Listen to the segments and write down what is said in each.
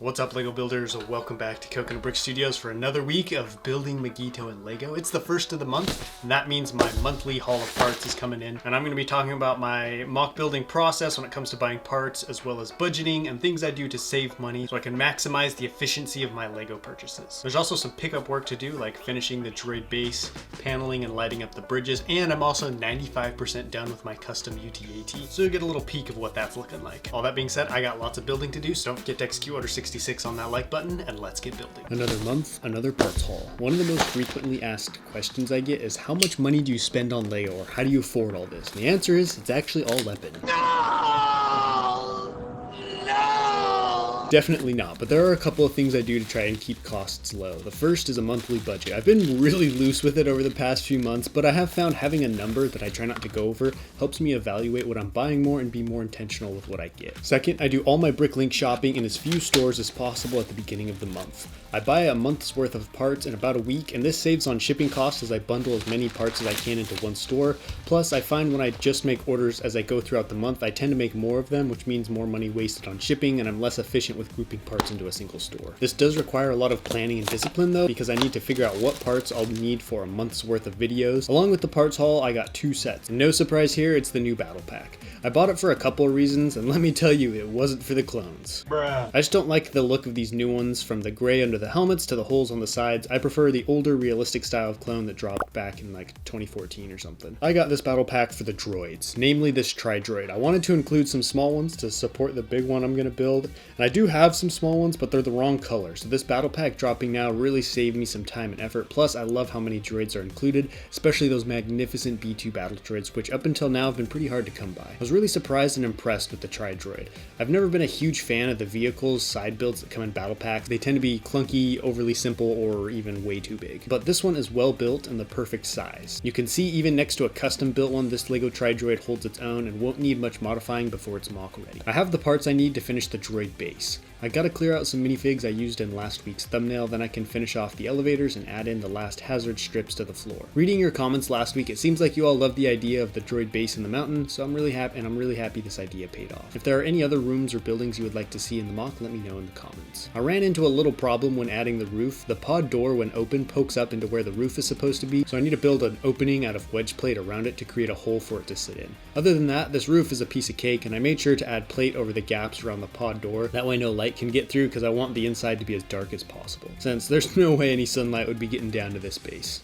What's up, Lego builders? Welcome back to Coconut Brick Studios for another week of building Magito and Lego. It's the first of the month, and that means my monthly haul of parts is coming in. And I'm going to be talking about my mock building process when it comes to buying parts, as well as budgeting and things I do to save money so I can maximize the efficiency of my Lego purchases. There's also some pickup work to do, like finishing the droid base, paneling and lighting up the bridges, and I'm also 95% done with my custom UTAT, so you'll get a little peek of what that's looking like. All that being said, I got lots of building to do, so don't forget to execute order 66 on that like button, and let's get building. Another month, another parts haul. One of the most frequently asked questions I get is how much money do you spend on Lego, or how do you afford all this? And the answer is it's actually all weapon. Definitely not, but there are a couple of things I do to try and keep costs low. The first is a monthly budget. I've been really loose with it over the past few months, but I have found having a number that I try not to go over helps me evaluate what I'm buying more and be more intentional with what I get. Second, I do all my Bricklink shopping in as few stores as possible at the beginning of the month. I buy a month's worth of parts in about a week, and this saves on shipping costs as I bundle as many parts as I can into one store. Plus, I find when I just make orders as I go throughout the month, I tend to make more of them, which means more money wasted on shipping, and I'm less efficient with grouping parts into a single store. This does require a lot of planning and discipline though, because I need to figure out what parts I'll need for a month's worth of videos. Along with the parts haul, I got two sets. And no surprise here, it's the new battle pack. I bought it for a couple of reasons, and let me tell you, it wasn't for the clones. Bruh. I just don't like the look of these new ones, from the gray under the helmets to the holes on the sides. I prefer the older realistic style of clone that dropped back in like 2014 or something. I got this battle pack for the droids, namely this tri-droid. I wanted to include some small ones to support the big one I'm going to build, and I do have some small ones, but they're the wrong color, so this battle pack dropping now really saved me some time and effort. Plus, I love how many droids are included, especially those magnificent B2 battle droids, which up until now have been pretty hard to come by. I was really surprised and impressed with the tri-droid. I've never been a huge fan of the vehicles side builds that come in battle packs. They tend to be clunky, overly simple, or even way too big. But this one is well built and the perfect size. You can see even next to a custom built one, this Lego tri-droid holds its own and won't need much modifying before it's mock ready. I have the parts I need to finish the droid base. I gotta clear out some minifigs I used in last week's thumbnail, then I can finish off the elevators and add in the last hazard strips to the floor. Reading your comments last week, it seems like you all love the idea of the droid base in the mountain, so I'm really happy this idea paid off. If there are any other rooms or buildings you would like to see in the mock, let me know in the comments. I ran into a little problem when adding the roof. The pod door, when open, pokes up into where the roof is supposed to be, so I need to build an opening out of wedge plate around it to create a hole for it to sit in. Other than that, this roof is a piece of cake, and I made sure to add plate over the gaps around the pod door. That way no light can get through, because I want the inside to be as dark as possible, since there's no way any sunlight would be getting down to this base.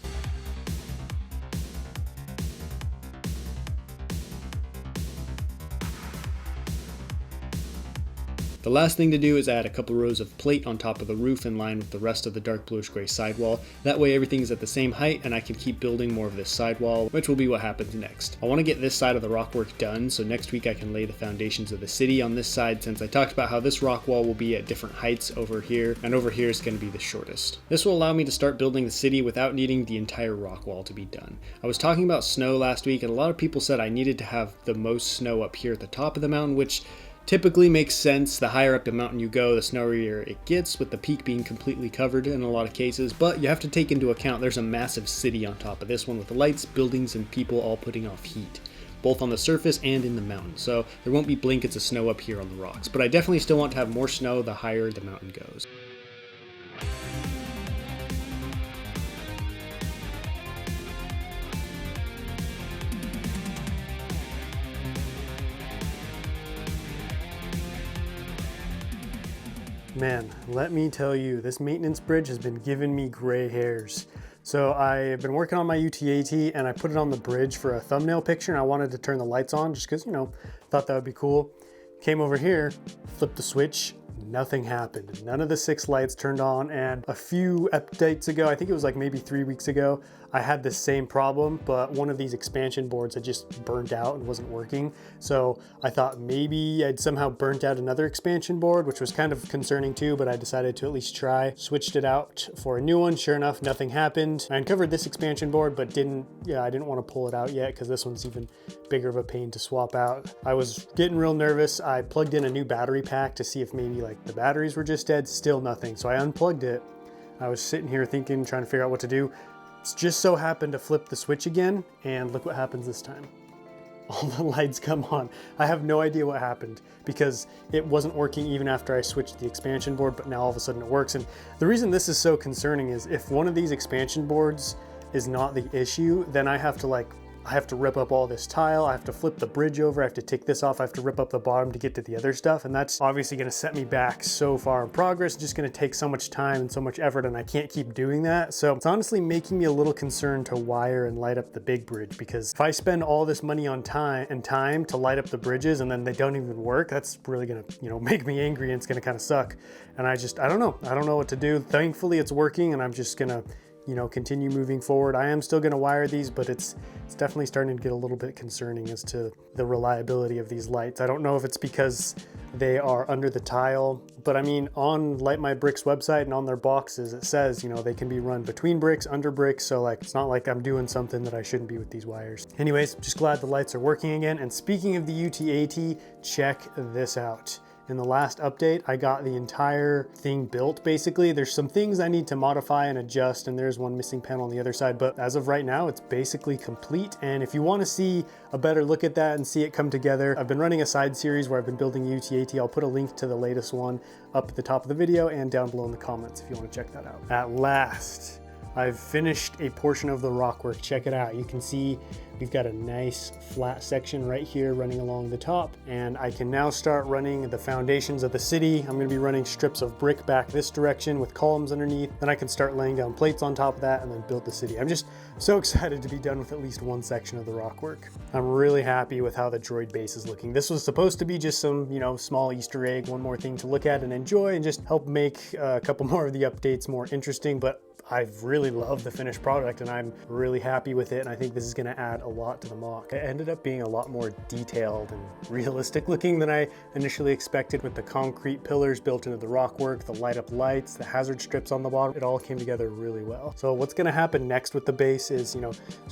The last thing to do is add a couple rows of plate on top of the roof in line with the rest of the dark bluish gray sidewall. That way everything is at the same height and I can keep building more of this sidewall, which will be what happens next. I want to get this side of the rock work done, so next week I can lay the foundations of the city on this side, since I talked about how this rock wall will be at different heights over here, and over here is going to be the shortest. This will allow me to start building the city without needing the entire rock wall to be done. I was talking about snow last week, and a lot of people said I needed to have the most snow up here at the top of the mountain, which typically makes sense. The higher up the mountain you go, the snowier it gets, with the peak being completely covered in a lot of cases. But you have to take into account there's a massive city on top of this one with lights, buildings, and people all putting off heat, both on the surface and in the mountain. So there won't be blankets of snow up here on the rocks, but I definitely still want to have more snow the higher the mountain goes. Man, let me tell you, this maintenance bridge has been giving me gray hairs. So I've been working on my UTAT and I put it on the bridge for a thumbnail picture, and I wanted to turn the lights on just because, thought that would be cool. Came over here, flipped the switch, nothing happened. None of the 6 lights turned on, and a few updates ago, I think it was like maybe 3 weeks ago, I had this same problem, but one of these expansion boards had just burnt out and wasn't working. So I thought maybe I'd somehow burnt out another expansion board, which was kind of concerning too, but I decided to at least try. Switched it out for a new one. Sure enough, nothing happened. I uncovered this expansion board, but I didn't want to pull it out yet because this one's even bigger of a pain to swap out. I was getting real nervous. I plugged in a new battery pack to see if maybe like the batteries were just dead. Still nothing. So I unplugged it. I was sitting here thinking, trying to figure out what to do. Just so happened to flip the switch again, and look what happens this time. all the lights come on. I have no idea what happened because it wasn't working even after I switched the expansion board, but now all of a sudden it works. And the reason this is so concerning is if one of these expansion boards is not the issue, then I have to rip up all this tile, I have to flip the bridge over, I have to take this off, I have to rip up the bottom to get to the other stuff, and that's obviously gonna set me back so far in progress. It's just gonna take so much time and so much effort, and I can't keep doing that. So it's honestly making me a little concerned to wire and light up the big bridge, because if I spend all this money on time to light up the bridges and then they don't even work, that's really gonna, make me angry, and it's gonna kind of suck. And I don't know what to do. Thankfully it's working, and I'm just gonna continue moving forward. I am still going to wire these, but it's definitely starting to get a little bit concerning as to the reliability of these lights. I don't know if it's because they are under the tile, but I mean, on Light My Bricks website and on their boxes, it says, they can be run between bricks, under bricks. So like, it's not like I'm doing something that I shouldn't be with these wires. Anyways, just glad the lights are working again. And speaking of the UTAT, check this out. In the last update, I got the entire thing built basically. There's some things I need to modify and adjust, and there's one missing panel on the other side, but as of right now, it's basically complete. And if you want to see a better look at that and see it come together, I've been running a side series where I've been building UTAT. I'll put a link to the latest one up at the top of the video and down below in the comments if you want to check that out. At last, I've finished a portion of the rock work. Check it out. You can see we've got a nice flat section right here running along the top, and I can now start running the foundations of the city. I'm going to be running strips of brick back this direction with columns underneath. Then I can start laying down plates on top of that and then build the city. I'm just so excited to be done with at least one section of the rock work. I'm really happy with how the droid base is looking. This was supposed to be just some, small Easter egg, one more thing to look at and enjoy and just help make a couple more of the updates more interesting, but I've really loved the finished product and I'm really happy with it, and I think this is going to add a lot to the Moc. It ended up being a lot more detailed and realistic looking than I initially expected, with the concrete pillars built into the rock work, the light up lights, the hazard strips on the bottom. It all came together really well. So what's going to happen next with the base is, there's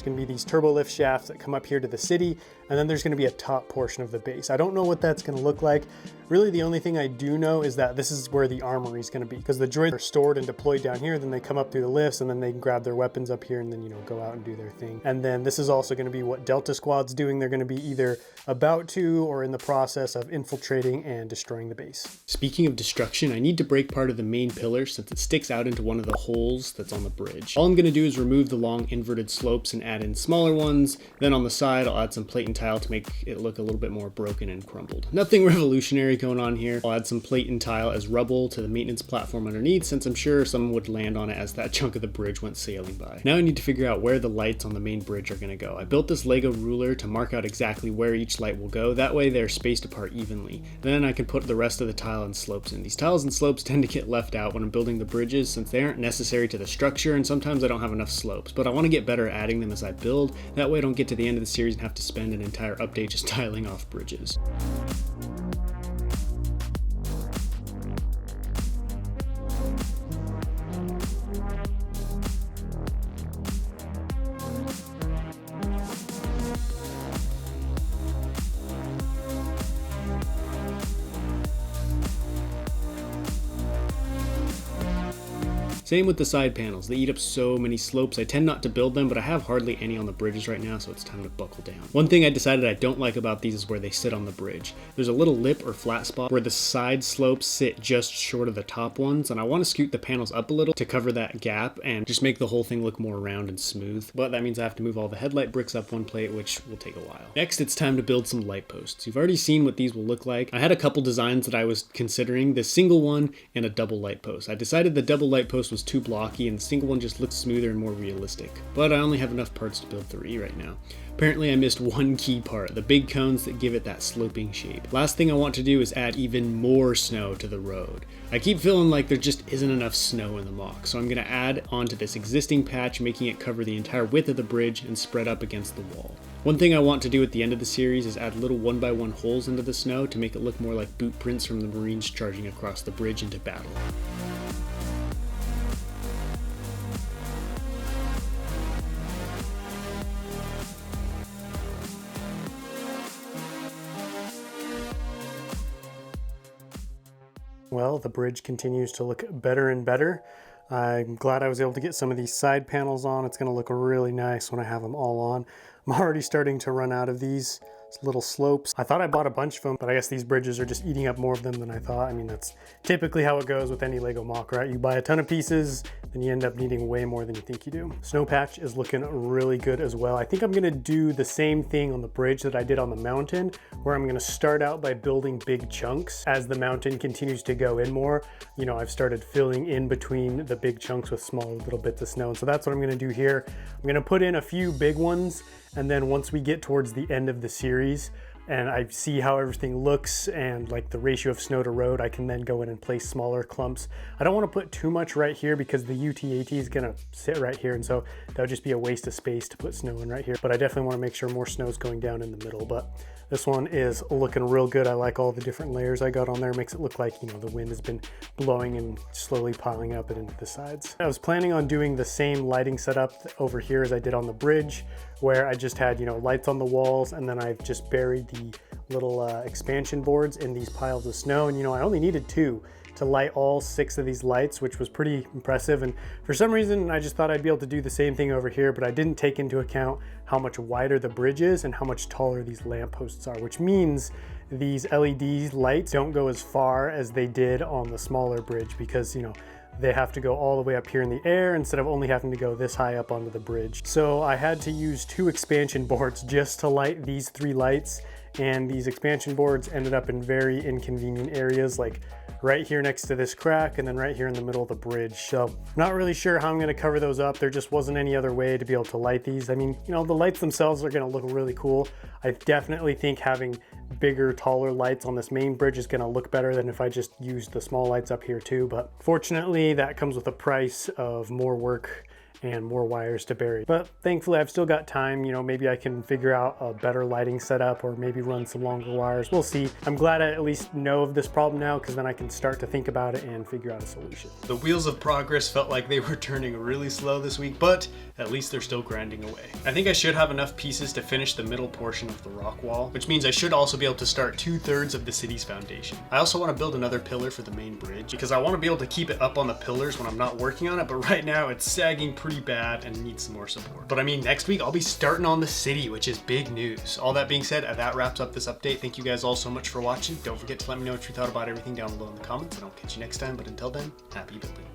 going to be these turbo lift shafts that come up here to the city, and then there's going to be a top portion of the base. I don't know what that's going to look like. Really, the only thing I do know is that this is where the armory is going to be, because the droids are stored and deployed down here, then they come up through the lifts, and then they can grab their weapons up here and then, go out and do their thing. And then this is also going to be what Delta Squad's doing. They're going to be either about to or in the process of infiltrating and destroying the base. Speaking of destruction, I need to break part of the main pillar since it sticks out into one of the holes that's on the bridge. All I'm going to do is remove the long inverted slopes and add in smaller ones. Then on the side, I'll add some plate and tile to make it look a little bit more broken and crumbled. Nothing revolutionary going on here. I'll add some plate and tile as rubble to the maintenance platform underneath, since I'm sure someone would land on it as that chunk of the bridge went sailing by. Now I need to figure out where the lights on the main bridge are going to go. I built this Lego ruler to mark out exactly where each light will go. That way they're spaced apart evenly. Then I can put the rest of the tile and slopes in. These tiles and slopes tend to get left out when I'm building the bridges since they aren't necessary to the structure, and sometimes I don't have enough slopes, but I want to get better at adding them as I build. That way I don't get to the end of the series and have to spend an entire update just tiling off bridges. Same with the side panels. They eat up so many slopes. I tend not to build them, but I have hardly any on the bridges right now, so it's time to buckle down. One thing I decided I don't like about these is where they sit on the bridge. There's a little lip or flat spot where the side slopes sit just short of the top ones, and I want to scoot the panels up a little to cover that gap and just make the whole thing look more round and smooth. But that means I have to move all the headlight bricks up one plate, which will take a while. Next, it's time to build some light posts. You've already seen what these will look like. I had a couple designs that I was considering, the single one and a double light post. I decided the double light post was too blocky and the single one just looks smoother and more realistic. But I only have enough parts to build 3 right now. Apparently I missed one key part, the big cones that give it that sloping shape. Last thing I want to do is add even more snow to the road. I keep feeling like there just isn't enough snow in the Moc, so I'm going to add onto this existing patch, making it cover the entire width of the bridge and spread up against the wall. One thing I want to do at the end of the series is add little 1x1 holes into the snow to make it look more like boot prints from the Marines charging across the bridge into battle. Well, the bridge continues to look better and better. I'm glad I was able to get some of these side panels on. It's going to look really nice when I have them all on. I'm already starting to run out of these, little slopes. I thought I bought a bunch of them, but I guess these bridges are just eating up more of them than I thought. I mean, that's typically how it goes with any Lego Mock, right? You buy a ton of pieces, then you end up needing way more than you think you do. Snow patch is looking really good as well. I think I'm gonna do the same thing on the bridge that I did on the mountain, where I'm gonna start out by building big chunks. As the mountain continues to go in more, you know, I've started filling in between the big chunks with small little bits of snow. And so that's what I'm gonna do here. I'm gonna put in a few big ones, and then once we get towards the end of the series and I see how everything looks and like the ratio of snow to road, I can then go in and place smaller clumps. I don't want to put too much right here because the UTAT is going to sit right here, and so that would just be a waste of space to put snow in right here. But I definitely want to make sure more snow is going down in the middle. But this one is looking real good. I like all the different layers I got on there. It makes it look like, you know, the wind has been blowing and slowly piling up and into the sides. I was planning on doing the same lighting setup over here as I did on the bridge, where I just had, you know, lights on the walls, and then I've just buried the little expansion boards in these piles of snow. And you know, I only needed 2 to light all 6 of these lights, which was pretty impressive. And for some reason, I just thought I'd be able to do the same thing over here, but I didn't take into account how much wider the bridge is and how much taller these lampposts are, which means these LED lights don't go as far as they did on the smaller bridge, because, you know, they have to go all the way up here in the air instead of only having to go this high up onto the bridge. So I had to use 2 expansion boards just to light these 3 lights, and these expansion boards ended up in very inconvenient areas, like right here next to this crack and then right here in the middle of the bridge. So not really sure how I'm going to cover those up. There just wasn't any other way to be able to light these. I mean, you know, the lights themselves are going to look really cool. I definitely think having bigger, taller lights on this main bridge is going to look better than if I just used the small lights up here too. But fortunately, that comes with a price of more work and more wires to bury. But thankfully I've still got time. You know, maybe I can figure out a better lighting setup, or maybe run some longer wires. We'll see. I'm glad I at least know of this problem now, because then I can start to think about it and figure out a solution. The wheels of progress felt like they were turning really slow this week, but at least they're still grinding away. I think I should have enough pieces to finish the middle portion of the rock wall, which means I should also be able to start 2/3 of the city's foundation. I also want to build another pillar for the main bridge, because I want to be able to keep it up on the pillars when I'm not working on it, but right now it's sagging pretty bad and needs some more support. But I mean, next week I'll be starting on the city, which is big news. All that being said, that wraps up this update. Thank you guys all so much for watching. Don't forget to let me know what you thought about everything down below in the comments, and I'll catch you next time. But until then, happy building.